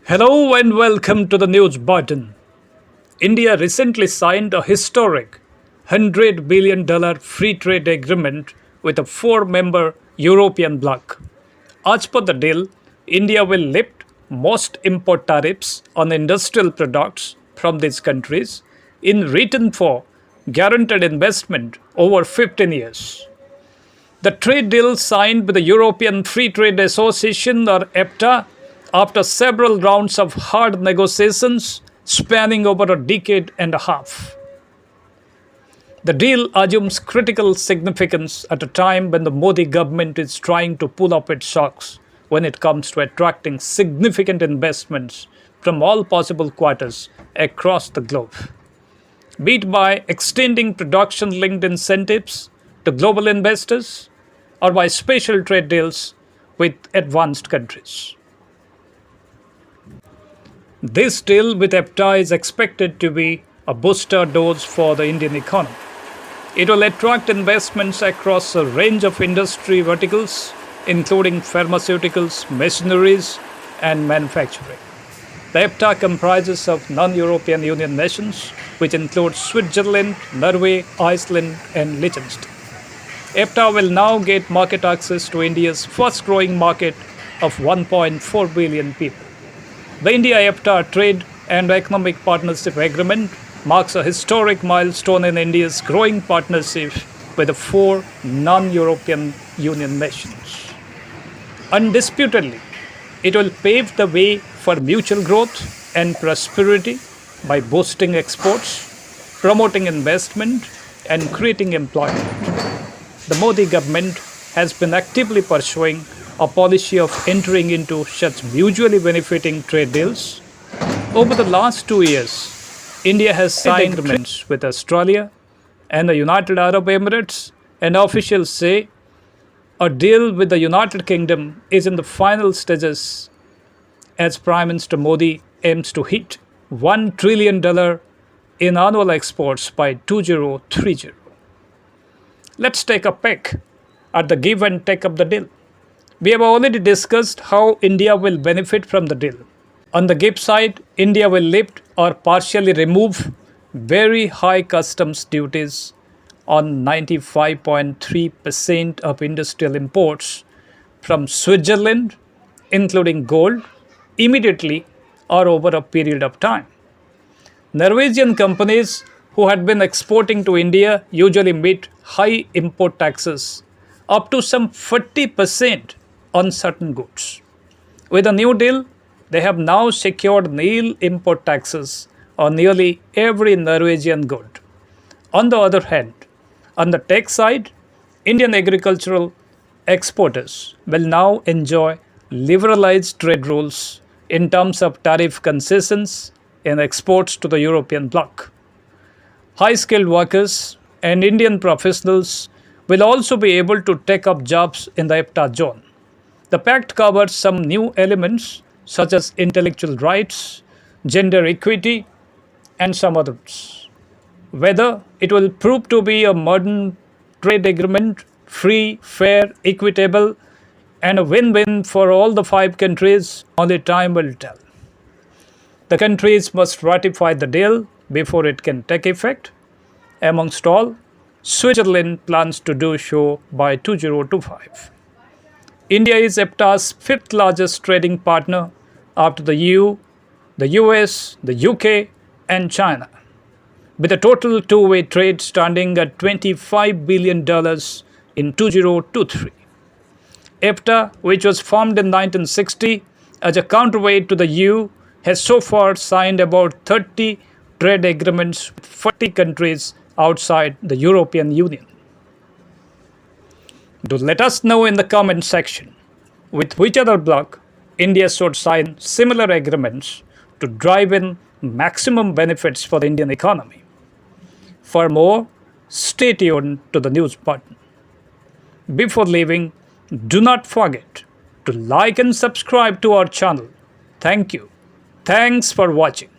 Hello and welcome to the news button. India recently signed a historic $100 billion free trade agreement with a four-member European bloc. As per the deal, India will lift most import tariffs on industrial products from these countries in return for guaranteed investment over 15 years. The trade deal signed with the European Free Trade Association or EFTA after several rounds of hard negotiations spanning over a decade and a half. The deal assumes critical significance at a time when the Modi government is trying to pull up its socks when it comes to attracting significant investments from all possible quarters across the globe, be it by extending production-linked incentives to global investors or by special trade deals with advanced countries. This deal with EFTA is expected to be a booster dose for the Indian economy. It will attract investments across a range of industry verticals, including pharmaceuticals, machineries, and manufacturing. The EFTA comprises of non-European Union nations, which include Switzerland, Norway, Iceland, and Liechtenstein. EFTA will now get market access to India's fast-growing market of 1.4 billion people. The India-EFTA Trade and Economic Partnership Agreement marks a historic milestone in India's growing partnership with the four non-European Union nations. Undisputedly, it will pave the way for mutual growth and prosperity by boosting exports, promoting investment, and creating employment. The Modi government has been actively pursuing a policy of entering into such mutually benefiting trade deals. Over the last 2 years, India has signed agreements with Australia and the United Arab Emirates, and officials say a deal with the United Kingdom is in the final stages as Prime Minister Modi aims to hit $1 trillion in annual exports by 2030. Let's take a peek at the give and take of the deal. We have already discussed how India will benefit from the deal. On the give side, India will lift or partially remove very high customs duties on 95.3% of industrial imports from Switzerland, including gold, immediately or over a period of time. Norwegian companies who had been exporting to India usually meet high import taxes up to some 40% on certain goods. With the new deal, they have now secured nil import taxes on nearly every Norwegian good. On the other hand, on the tech side, Indian agricultural exporters will now enjoy liberalized trade rules in terms of tariff concessions in exports to the European bloc. High-skilled workers and Indian professionals will also be able to take up jobs in the EFTA zone. The pact covers some new elements such as intellectual rights, gender equity, and some others. Whether it will prove to be a modern trade agreement, free, fair, equitable, and a win-win for all the five countries, only time will tell. The countries must ratify the deal before it can take effect. Amongst all, Switzerland plans to do so by 2025. India is EFTA's fifth largest trading partner after the EU, the US, the UK, and China, with a total two-way trade standing at $25 billion in 2023. EFTA, which was formed in 1960 as a counterweight to the EU, has so far signed about 30 trade agreements with 40 countries outside the European Union. Do let us know in the comment section with which other bloc India should sign similar agreements to drive in maximum benefits for the Indian economy. For more, stay tuned to the news button. Before leaving, do not forget to like and subscribe to our channel. Thank you. Thanks for watching.